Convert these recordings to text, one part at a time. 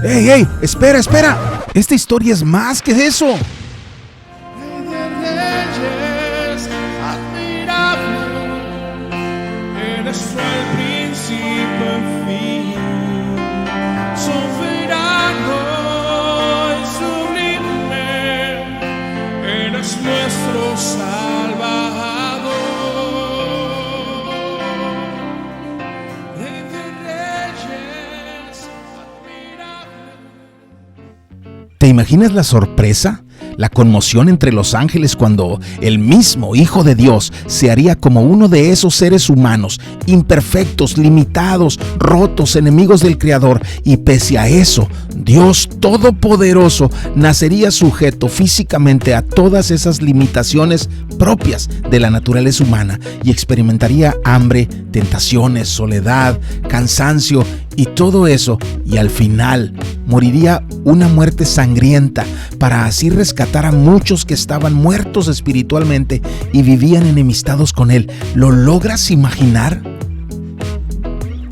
¡Ey, ey! ¡Espera, espera! Esta historia es más que eso. Reyes, admirable, eres el principio y fin, soberano y sublime, eres nuestro Salvador. Rey de Reyes, admirable. ¿Te imaginas la sorpresa? La conmoción entre los ángeles cuando el mismo Hijo de Dios se haría como uno de esos seres humanos, imperfectos, limitados, rotos, enemigos del Creador, y pese a eso, Dios Todopoderoso nacería sujeto físicamente a todas esas limitaciones propias de la naturaleza humana y experimentaría hambre, tentaciones, soledad, cansancio y todo eso, y al final moriría una muerte sangrienta para así rescatar a muchos que estaban muertos espiritualmente y vivían enemistados con Él. ¿Lo logras imaginar?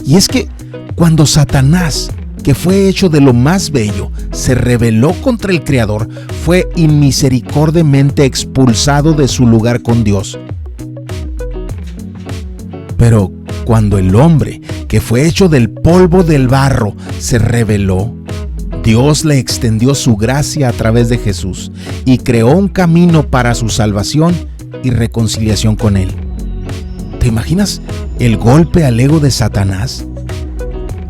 Y es que cuando Satanás, que fue hecho de lo más bello, se rebeló contra el Creador, fue inmisericordiamente expulsado de su lugar con Dios. Pero cuando el hombre, que fue hecho del polvo del barro, se rebeló, Dios le extendió su gracia a través de Jesús y creó un camino para su salvación y reconciliación con Él. ¿Te imaginas el golpe al ego de Satanás?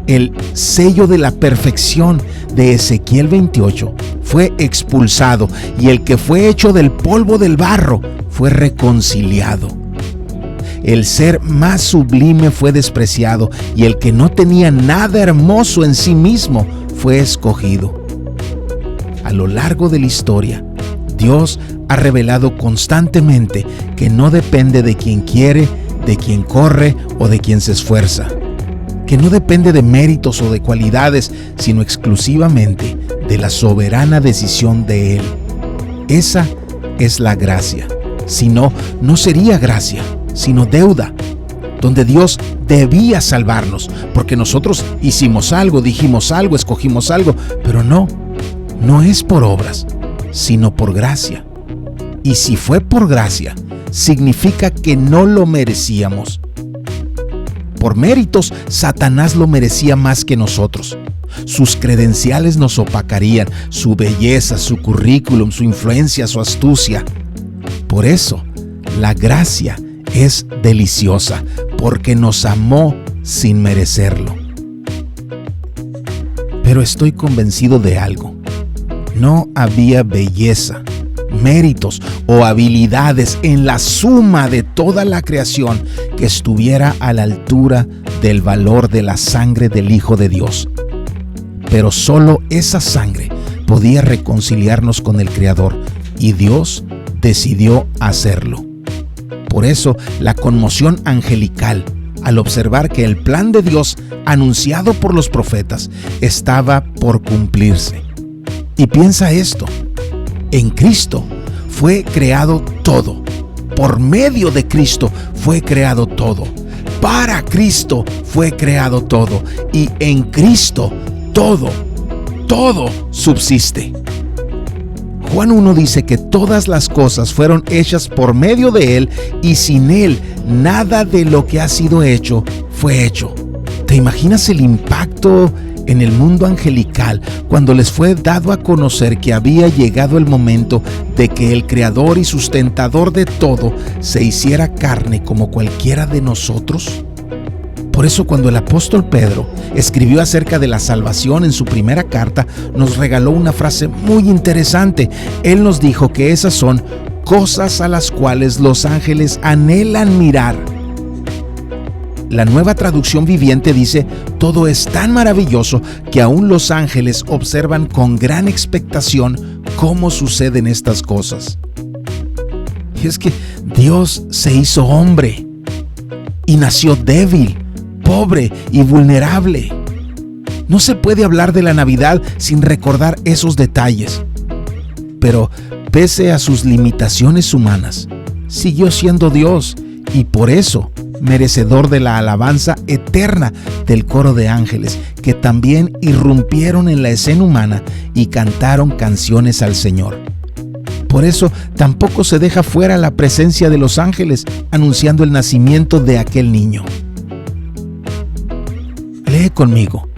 El sello de la perfección de Ezequiel 28 fue expulsado y el que fue hecho del polvo del barro fue reconciliado. El ser más sublime fue despreciado y el que no tenía nada hermoso en sí mismo fue escogido. A lo largo de la historia, Dios ha revelado constantemente que no depende de quien quiere, de quien corre o de quien se esfuerza, que no depende de méritos o de cualidades, sino exclusivamente de la soberana decisión de Él. Esa es la gracia. Si no, no sería gracia, sino deuda, donde Dios debía salvarnos, porque nosotros hicimos algo, dijimos algo, escogimos algo, pero no es por obras, sino por gracia. Y si fue por gracia, significa que no lo merecíamos. Por méritos, Satanás lo merecía más que nosotros. Sus credenciales nos opacarían, su belleza, su currículum, su influencia, su astucia. Por eso, la gracia es deliciosa, porque nos amó sin merecerlo. Pero estoy convencido de algo. No había belleza, méritos o habilidades en la suma de toda la creación que estuviera a la altura del valor de la sangre del Hijo de Dios. Pero solo esa sangre podía reconciliarnos con el Creador, y Dios decidió hacerlo. Por eso, la conmoción angelical al observar que el plan de Dios anunciado por los profetas estaba por cumplirse. Y piensa esto: en Cristo fue creado todo. Por medio de Cristo fue creado todo. Para Cristo fue creado todo. Y en Cristo todo subsiste. Juan 1 dice que todas las cosas fueron hechas por medio de Él, y sin Él nada de lo que ha sido hecho fue hecho. ¿Te imaginas el impacto en el mundo angelical cuando les fue dado a conocer que había llegado el momento de que el Creador y sustentador de todo se hiciera carne como cualquiera de nosotros? Por eso, cuando el apóstol Pedro escribió acerca de la salvación en su primera carta, nos regaló una frase muy interesante. Él nos dijo que esas son cosas a las cuales los ángeles anhelan mirar. La Nueva Traducción Viviente dice: todo es tan maravilloso que aún los ángeles observan con gran expectación cómo suceden estas cosas. Y es que Dios se hizo hombre y nació débil, pobre y vulnerable. No se puede hablar de la Navidad sin recordar esos detalles. Pero pese a sus limitaciones humanas, siguió siendo Dios, y por eso merecedor de la alabanza eterna del coro de ángeles, que también irrumpieron en la escena humana y cantaron canciones al Señor. Por eso tampoco se deja fuera la presencia de los ángeles anunciando el nacimiento de aquel niño. Lee conmigo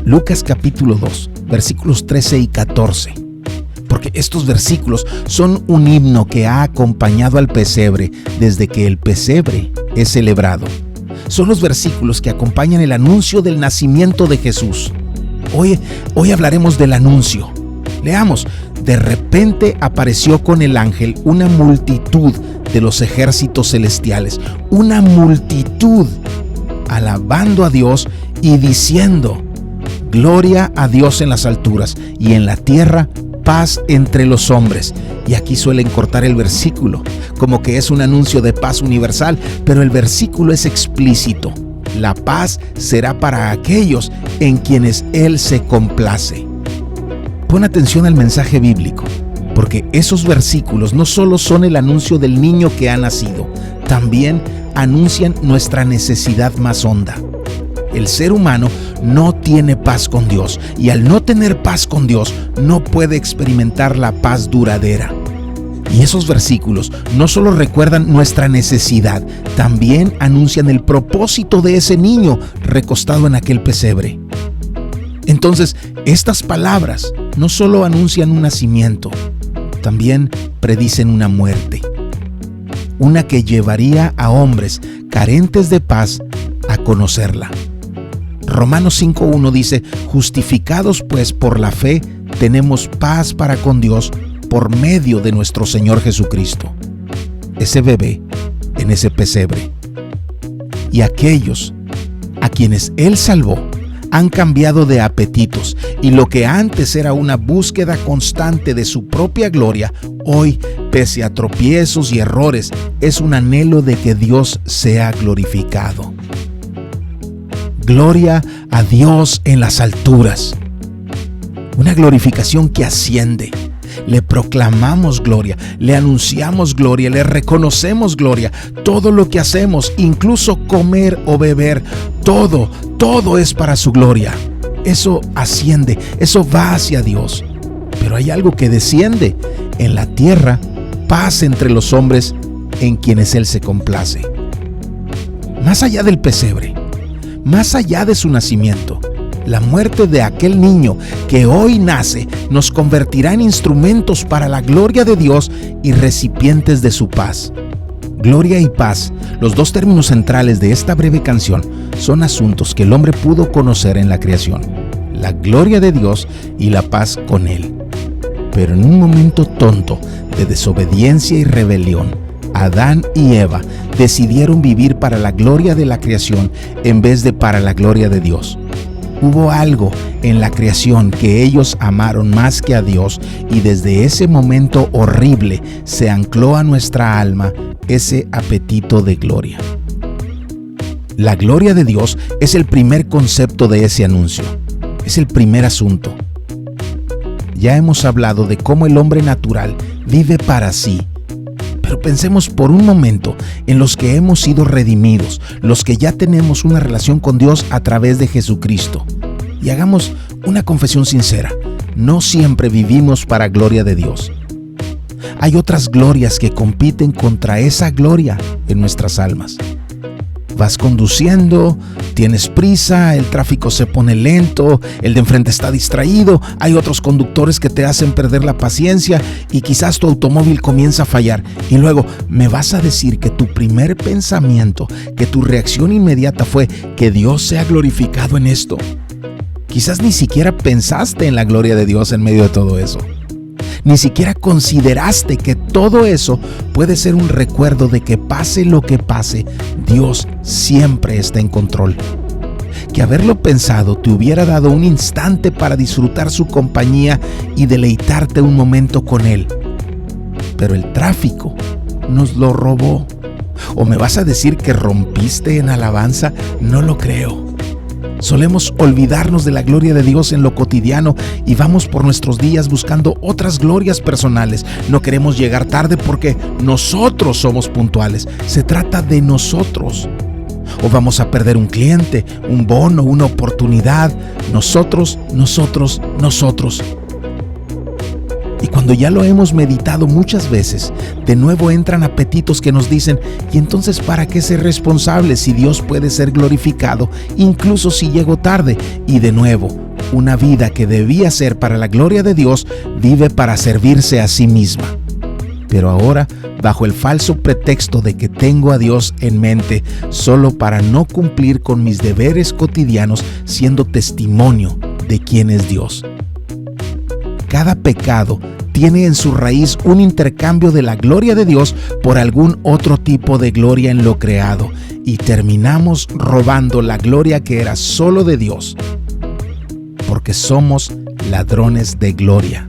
Lucas capítulo 2, versículos 13 y 14. Porque estos versículos son un himno que ha acompañado al pesebre desde que el pesebre es celebrado. Son los versículos que acompañan el anuncio del nacimiento de Jesús. Hoy hablaremos del anuncio. Leamos: de repente apareció con el ángel una multitud de los ejércitos celestiales, una multitud alabando a Dios y diciendo: gloria a Dios en las alturas y en la tierra paz entre los hombres. Y aquí suelen cortar el versículo, como que es un anuncio de paz universal, pero el versículo es explícito. La paz será para aquellos en quienes Él se complace. Pon atención al mensaje bíblico, porque esos versículos no solo son el anuncio del niño que ha nacido, también anuncian nuestra necesidad más honda. El ser humano no tiene paz con Dios, y al no tener paz con Dios, no puede experimentar la paz duradera. Y esos versículos no solo recuerdan nuestra necesidad, también anuncian el propósito de ese niño recostado en aquel pesebre. Entonces, estas palabras no solo anuncian un nacimiento, también predicen una muerte, una que llevaría a hombres carentes de paz a conocerla. Romanos 5:1 dice: justificados pues por la fe, tenemos paz para con Dios por medio de nuestro Señor Jesucristo. Ese bebé en ese pesebre. Y aquellos a quienes Él salvó han cambiado de apetitos, y lo que antes era una búsqueda constante de su propia gloria, hoy, pese a tropiezos y errores, es un anhelo de que Dios sea glorificado. Gloria a Dios en las alturas. Una glorificación que asciende. Le proclamamos gloria, le anunciamos gloria, le reconocemos gloria. Todo lo que hacemos, incluso comer o beber, todo es para su gloria. Eso asciende, eso va hacia Dios. Pero hay algo que desciende. En la tierra, paz entre los hombres en quienes Él se complace. Más allá del pesebre, más allá de su nacimiento, la muerte de aquel niño que hoy nace nos convertirá en instrumentos para la gloria de Dios y recipientes de su paz. Gloria y paz, los dos términos centrales de esta breve canción, son asuntos que el hombre pudo conocer en la creación: la gloria de Dios y la paz con Él. Pero en un momento tonto de desobediencia y rebelión, Adán y Eva decidieron vivir para la gloria de la creación en vez de para la gloria de Dios. Hubo algo en la creación que ellos amaron más que a Dios, y desde ese momento horrible se ancló a nuestra alma ese apetito de gloria. La gloria de Dios es el primer concepto de ese anuncio, es el primer asunto. Ya hemos hablado de cómo el hombre natural vive para sí. Pero pensemos por un momento en los que hemos sido redimidos, los que ya tenemos una relación con Dios a través de Jesucristo. Y hagamos una confesión sincera: no siempre vivimos para gloria de Dios. Hay otras glorias que compiten contra esa gloria en nuestras almas. Vas conduciendo, tienes prisa, el tráfico se pone lento, el de enfrente está distraído, hay otros conductores que te hacen perder la paciencia y quizás tu automóvil comienza a fallar. Y luego, ¿me vas a decir que tu primer pensamiento, que tu reacción inmediata fue que Dios sea glorificado en esto? Quizás ni siquiera pensaste en la gloria de Dios en medio de todo eso. Ni siquiera consideraste que todo eso puede ser un recuerdo de que pase lo que pase, Dios siempre está en control. Que haberlo pensado te hubiera dado un instante para disfrutar su compañía y deleitarte un momento con Él. Pero el tráfico nos lo robó. ¿O me vas a decir que rompiste en alabanza? No lo creo. Solemos olvidarnos de la gloria de Dios en lo cotidiano y vamos por nuestros días buscando otras glorias personales. No queremos llegar tarde porque nosotros somos puntuales. Se trata de nosotros. o vamos a perder un cliente, un bono, una oportunidad. Nosotros. Y cuando ya lo hemos meditado muchas veces, de nuevo entran apetitos que nos dicen, ¿y entonces para qué ser responsable si Dios puede ser glorificado, incluso si llego tarde? Y de nuevo, una vida que debía ser para la gloria de Dios, vive para servirse a sí misma. Pero ahora, bajo el falso pretexto de que tengo a Dios en mente, solo para no cumplir con mis deberes cotidianos, siendo testimonio de quién es Dios. Cada pecado tiene en su raíz un intercambio de la gloria de Dios por algún otro tipo de gloria en lo creado, y terminamos robando la gloria que era solo de Dios, porque somos ladrones de gloria.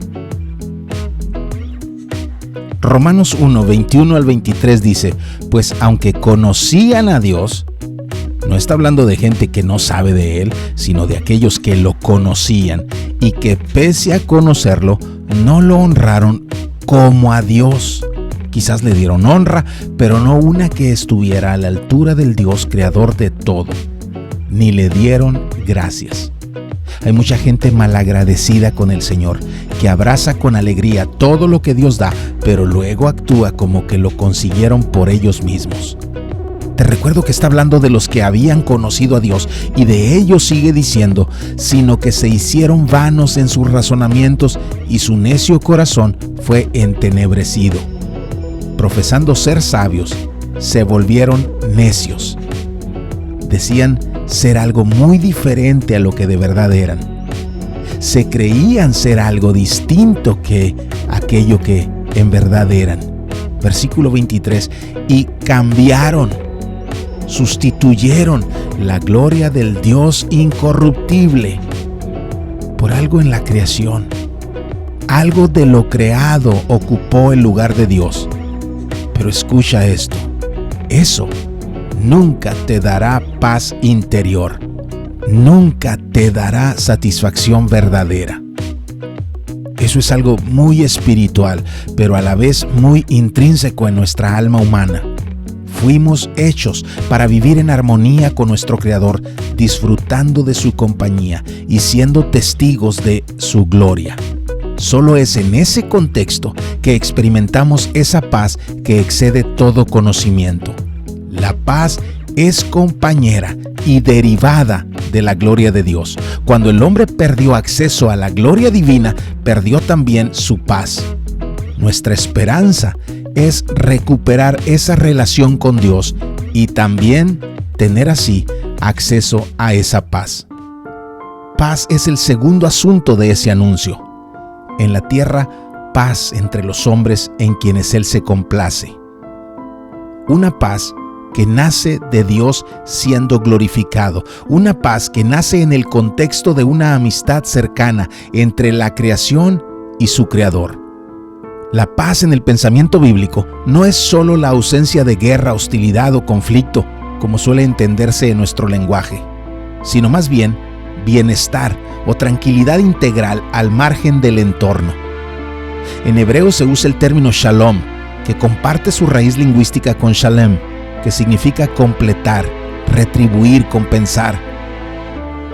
Romanos 1, 21 al 23 dice, pues aunque conocían a Dios, no está hablando de gente que no sabe de Él, sino de aquellos que lo conocían y que pese a conocerlo, no lo honraron como a Dios. Quizás le dieron honra, pero no una que estuviera a la altura del Dios creador de todo, ni le dieron gracias. Hay mucha gente malagradecida con el Señor, que abraza con alegría todo lo que Dios da, pero luego actúa como que lo consiguieron por ellos mismos. Te recuerdo que está hablando de los que habían conocido a Dios, y de ellos sigue diciendo, sino que se hicieron vanos en sus razonamientos y su necio corazón fue entenebrecido. Profesando ser sabios, se volvieron necios. Decían ser algo muy diferente a lo que de verdad eran. Se creían ser algo distinto que aquello que en verdad eran. Versículo 23, y cambiaron, sustituyeron la gloria del Dios incorruptible por algo en la creación. Algo de lo creado ocupó el lugar de Dios. Pero escucha esto, eso nunca te dará paz interior, nunca te dará satisfacción verdadera. Eso es algo muy espiritual, pero a la vez muy intrínseco en nuestra alma humana. Fuimos hechos para vivir en armonía con nuestro Creador, disfrutando de su compañía y siendo testigos de su gloria. Solo es en ese contexto que experimentamos esa paz que excede todo conocimiento. La paz es compañera y derivada de la gloria de Dios. Cuando el hombre perdió acceso a la gloria divina, perdió también su paz. Nuestra esperanza es recuperar esa relación con Dios y también tener así acceso a esa paz. Paz es el segundo asunto de ese anuncio. En la tierra, paz entre los hombres en quienes Él se complace. Una paz que nace de Dios siendo glorificado. Una paz que nace en el contexto de una amistad cercana entre la creación y su Creador. La paz en el pensamiento bíblico no es solo la ausencia de guerra, hostilidad o conflicto, como suele entenderse en nuestro lenguaje, sino más bien bienestar o tranquilidad integral al margen del entorno. En hebreo se usa el término shalom, que comparte su raíz lingüística con shalem, que significa completar, retribuir, compensar.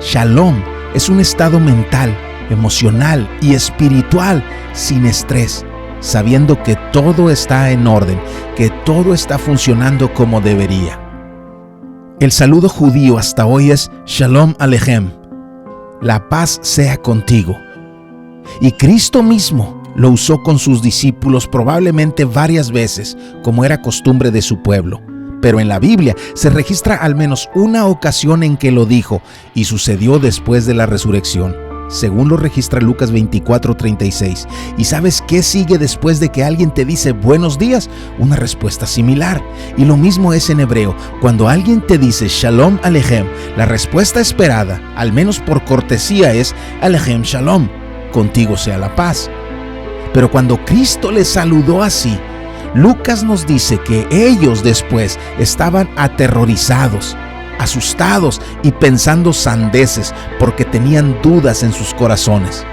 Shalom es un estado mental, emocional y espiritual sin estrés, sabiendo que todo está en orden, que todo está funcionando como debería. El saludo judío hasta hoy es Shalom Aleichem, la paz sea contigo. Y Cristo mismo lo usó con sus discípulos probablemente varias veces, como era costumbre de su pueblo. Pero en la Biblia se registra al menos una ocasión en que lo dijo, y sucedió después de la resurrección, según lo registra Lucas 24:36. ¿Y sabes qué sigue después de que alguien te dice buenos días? Una respuesta similar. Y lo mismo es en hebreo. Cuando alguien te dice Shalom Aleichem, la respuesta esperada, al menos por cortesía, es Aleichem Shalom, contigo sea la paz. Pero cuando Cristo les saludó así, Lucas nos dice que ellos después estaban aterrorizados, asustados y pensando sandeces porque tenían dudas en sus corazones.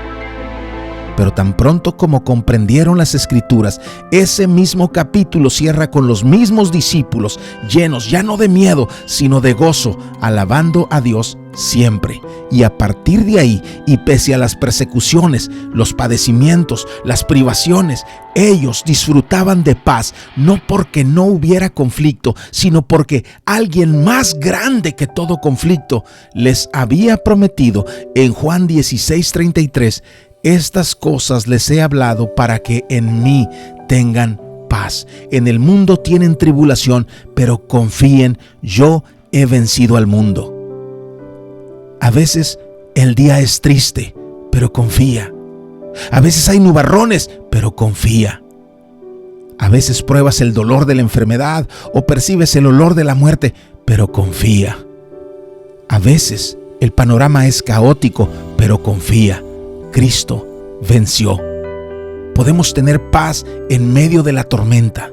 Pero tan pronto como comprendieron las Escrituras, ese mismo capítulo cierra con los mismos discípulos, llenos ya no de miedo, sino de gozo, alabando a Dios siempre. Y a partir de ahí, y pese a las persecuciones, los padecimientos, las privaciones, ellos disfrutaban de paz, no porque no hubiera conflicto, sino porque alguien más grande que todo conflicto les había prometido en Juan 16:33, estas cosas les he hablado para que en mí tengan paz. En el mundo tienen tribulación, pero confíen, yo he vencido al mundo. A veces el día es triste, pero confía. A veces hay nubarrones, pero confía. A veces pruebas el dolor de la enfermedad o percibes el olor de la muerte, pero confía. A veces el panorama es caótico, pero confía. Cristo venció. Podemos tener paz en medio de la tormenta,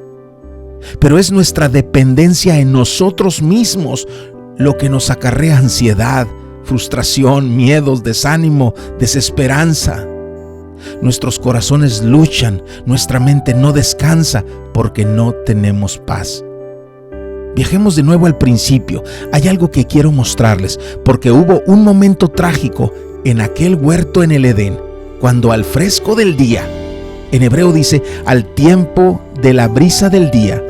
pero es nuestra dependencia en nosotros mismos lo que nos acarrea ansiedad, frustración, miedos, desánimo, desesperanza. Nuestros corazones luchan, nuestra mente no descansa porque no tenemos paz. Viajemos de nuevo al principio. Hay algo que quiero mostrarles, porque hubo un momento trágico en aquel huerto en el Edén, cuando al fresco del día, en hebreo dice, al tiempo de la brisa del día,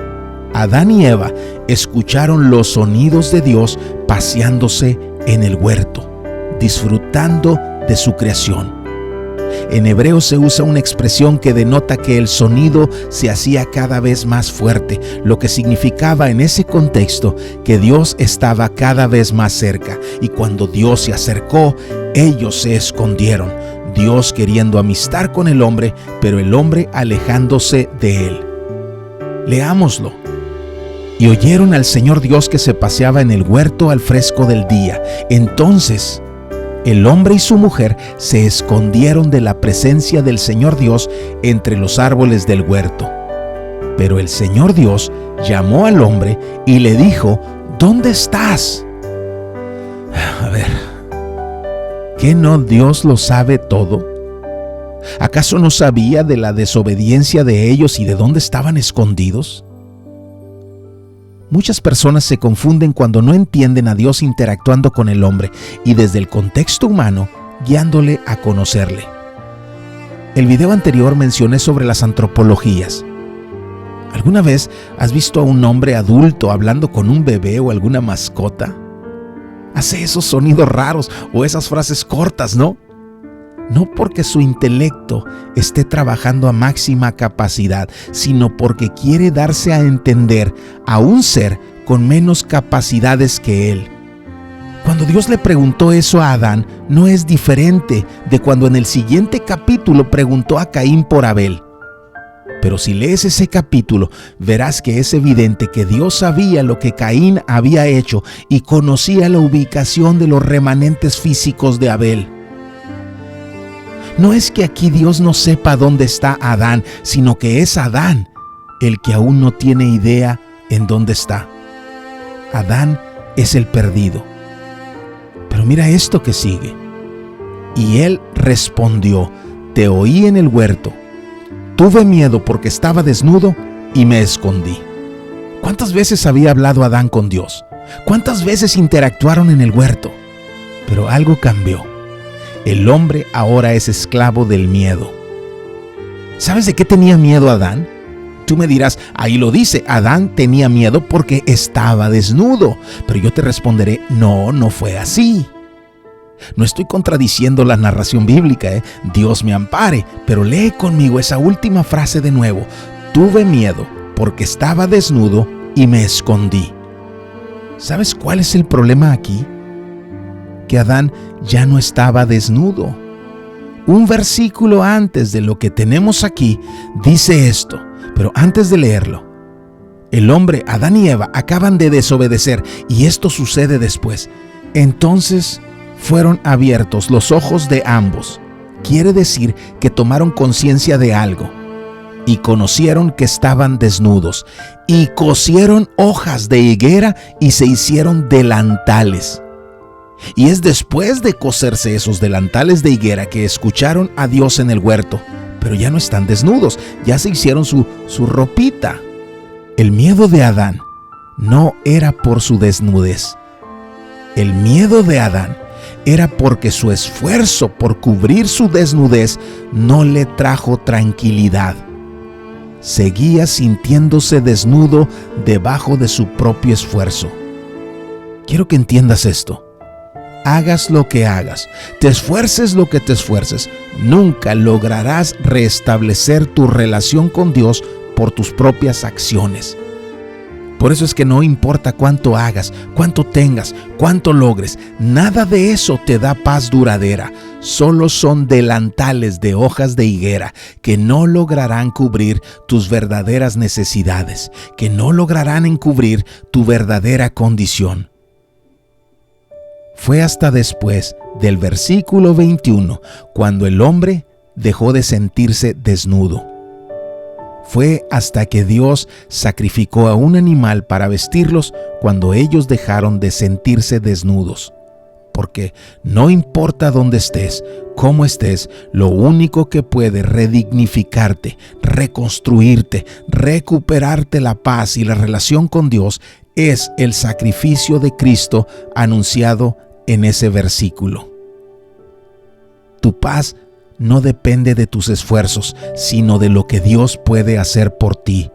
Adán y Eva escucharon los sonidos de Dios paseándose en el huerto, disfrutando de su creación. En hebreo se usa una expresión que denota que el sonido se hacía cada vez más fuerte, lo que significaba en ese contexto que Dios estaba cada vez más cerca, y cuando Dios se acercó, ellos se escondieron, Dios queriendo amistad con el hombre, pero el hombre alejándose de él. Leámoslo. Y oyeron al Señor Dios que se paseaba en el huerto al fresco del día. Entonces el hombre y su mujer se escondieron de la presencia del Señor Dios entre los árboles del huerto. Pero el Señor Dios llamó al hombre y le dijo, ¿dónde estás? A ver, ¿qué no Dios lo sabe todo? ¿Acaso no sabía de la desobediencia de ellos y de dónde estaban escondidos? Muchas personas se confunden cuando no entienden a Dios interactuando con el hombre y desde el contexto humano, guiándole a conocerle. El video anterior mencioné sobre las antropologías. ¿Alguna vez has visto a un hombre adulto hablando con un bebé o alguna mascota? Hace esos sonidos raros o esas frases cortas, ¿no? No porque su intelecto esté trabajando a máxima capacidad, sino porque quiere darse a entender a un ser con menos capacidades que él. Cuando Dios le preguntó eso a Adán, no es diferente de cuando en el siguiente capítulo preguntó a Caín por Abel. Pero si lees ese capítulo, verás que es evidente que Dios sabía lo que Caín había hecho y conocía la ubicación de los remanentes físicos de Abel. No es que aquí Dios no sepa dónde está Adán, sino que es Adán el que aún no tiene idea en dónde está. Adán es el perdido. Pero mira esto que sigue. Y él respondió, te oí en el huerto. Tuve miedo porque estaba desnudo y me escondí. ¿Cuántas veces había hablado Adán con Dios? ¿Cuántas veces interactuaron en el huerto? Pero algo cambió. El hombre ahora es esclavo del miedo. ¿Sabes de qué tenía miedo Adán? Tú me dirás, ahí lo dice, Adán tenía miedo porque estaba desnudo. Pero yo te responderé, no fue así. No estoy contradiciendo la narración bíblica, Dios me ampare, pero lee conmigo esa última frase de nuevo. Tuve miedo porque estaba desnudo y me escondí. ¿Sabes cuál es el problema aquí? Que Adán ya no estaba desnudo. Un versículo antes de lo que tenemos aquí dice esto, pero antes de leerlo, el hombre, Adán y Eva, acaban de desobedecer y esto sucede después. Entonces fueron abiertos los ojos de ambos. Quiere decir que tomaron conciencia de algo y conocieron que estaban desnudos y cosieron hojas de higuera y se hicieron delantales. Y es después de coserse esos delantales de higuera que escucharon a Dios en el huerto, pero ya no están desnudos, ya se hicieron su ropita. El miedo de Adán no era por su desnudez. El miedo de Adán era porque su esfuerzo por cubrir su desnudez no le trajo tranquilidad. Seguía sintiéndose desnudo debajo de su propio esfuerzo. Quiero que entiendas esto. Hagas lo que hagas, te esfuerces lo que te esfuerces, nunca lograrás restablecer tu relación con Dios por tus propias acciones. Por eso es que no importa cuánto hagas, cuánto tengas, cuánto logres, nada de eso te da paz duradera. Solo son delantales de hojas de higuera que no lograrán cubrir tus verdaderas necesidades, que no lograrán encubrir tu verdadera condición. Fue hasta después del versículo 21 cuando el hombre dejó de sentirse desnudo. Fue hasta que Dios sacrificó a un animal para vestirlos cuando ellos dejaron de sentirse desnudos. Porque no importa dónde estés, cómo estés, lo único que puede redignificarte, reconstruirte, recuperarte la paz y la relación con Dios es el sacrificio de Cristo anunciado en ese versículo. Tu paz no depende de tus esfuerzos, sino de lo que Dios puede hacer por ti.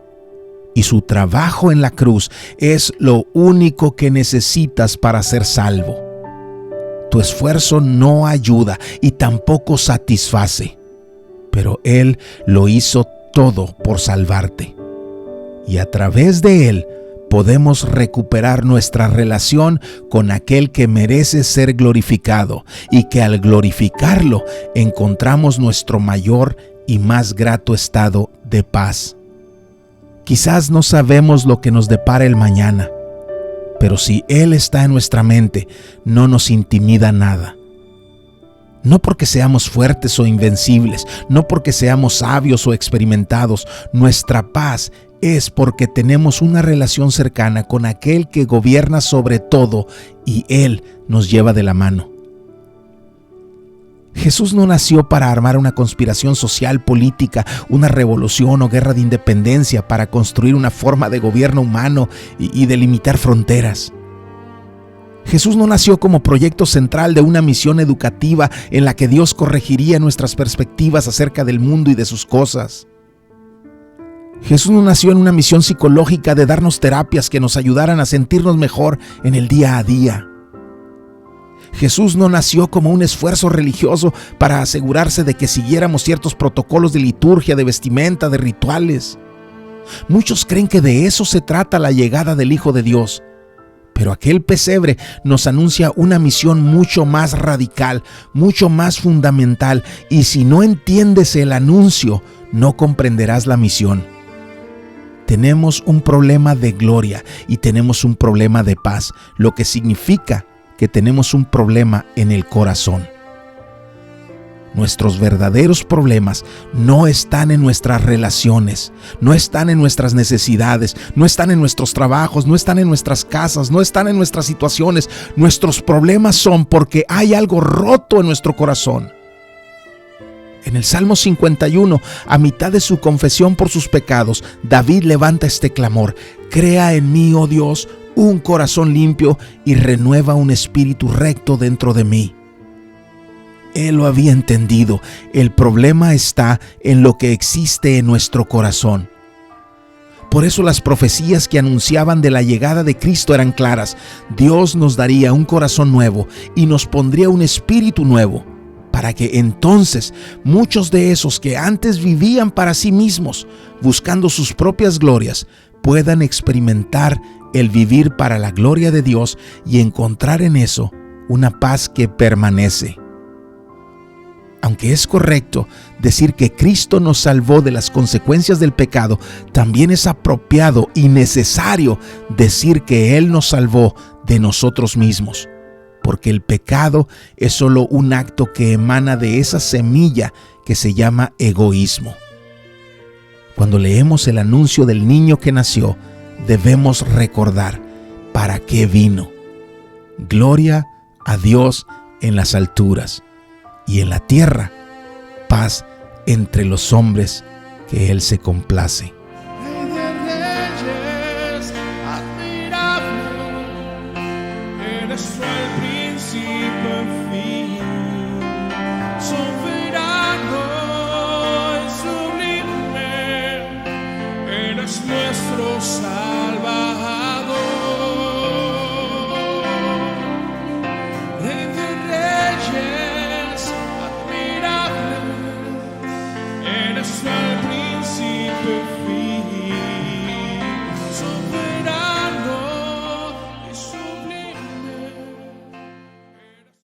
Y su trabajo en la cruz es lo único que necesitas para ser salvo. Tu esfuerzo no ayuda y tampoco satisface, pero Él lo hizo todo por salvarte. Y a través de Él podemos recuperar nuestra relación con aquel que merece ser glorificado y que al glorificarlo encontramos nuestro mayor y más grato estado de paz. Quizás no sabemos lo que nos depara el mañana, pero si Él está en nuestra mente, no nos intimida nada. No porque seamos fuertes o invencibles, no porque seamos sabios o experimentados, nuestra paz es porque tenemos una relación cercana con aquel que gobierna sobre todo y Él nos lleva de la mano. Jesús no nació para armar una conspiración social, política, una revolución o guerra de independencia para construir una forma de gobierno humano y delimitar fronteras. Jesús no nació como proyecto central de una misión educativa en la que Dios corregiría nuestras perspectivas acerca del mundo y de sus cosas. Jesús no nació en una misión psicológica de darnos terapias que nos ayudaran a sentirnos mejor en el día a día. Jesús no nació como un esfuerzo religioso para asegurarse de que siguiéramos ciertos protocolos de liturgia, de vestimenta, de rituales. Muchos creen que de eso se trata la llegada del Hijo de Dios. Pero aquel pesebre nos anuncia una misión mucho más radical, mucho más fundamental, y si no entiendes el anuncio, no comprenderás la misión. Tenemos un problema de gloria y tenemos un problema de paz, lo que significa que tenemos un problema en el corazón. Nuestros verdaderos problemas no están en nuestras relaciones, no están en nuestras necesidades, no están en nuestros trabajos, no están en nuestras casas, no están en nuestras situaciones. Nuestros problemas son porque hay algo roto en nuestro corazón. En el Salmo 51, a mitad de su confesión por sus pecados, David levanta este clamor: crea en mí, oh Dios, un corazón limpio y renueva un espíritu recto dentro de mí. Él lo había entendido. El problema está en lo que existe en nuestro corazón. Por eso las profecías que anunciaban de la llegada de Cristo eran claras. Dios nos daría un corazón nuevo y nos pondría un espíritu nuevo, para que entonces muchos de esos que antes vivían para sí mismos, buscando sus propias glorias, puedan experimentar el vivir para la gloria de Dios y encontrar en eso una paz que permanece. Aunque es correcto decir que Cristo nos salvó de las consecuencias del pecado, también es apropiado y necesario decir que Él nos salvó de nosotros mismos, porque el pecado es solo un acto que emana de esa semilla que se llama egoísmo. Cuando leemos el anuncio del niño que nació, debemos recordar para qué vino. Gloria, a Dios en las alturas y en la tierra paz entre los hombres que Él se complace. Rey de reyes, admirable, eres tú el principio y fin, soberano y sublime, eres nuestro Salvador.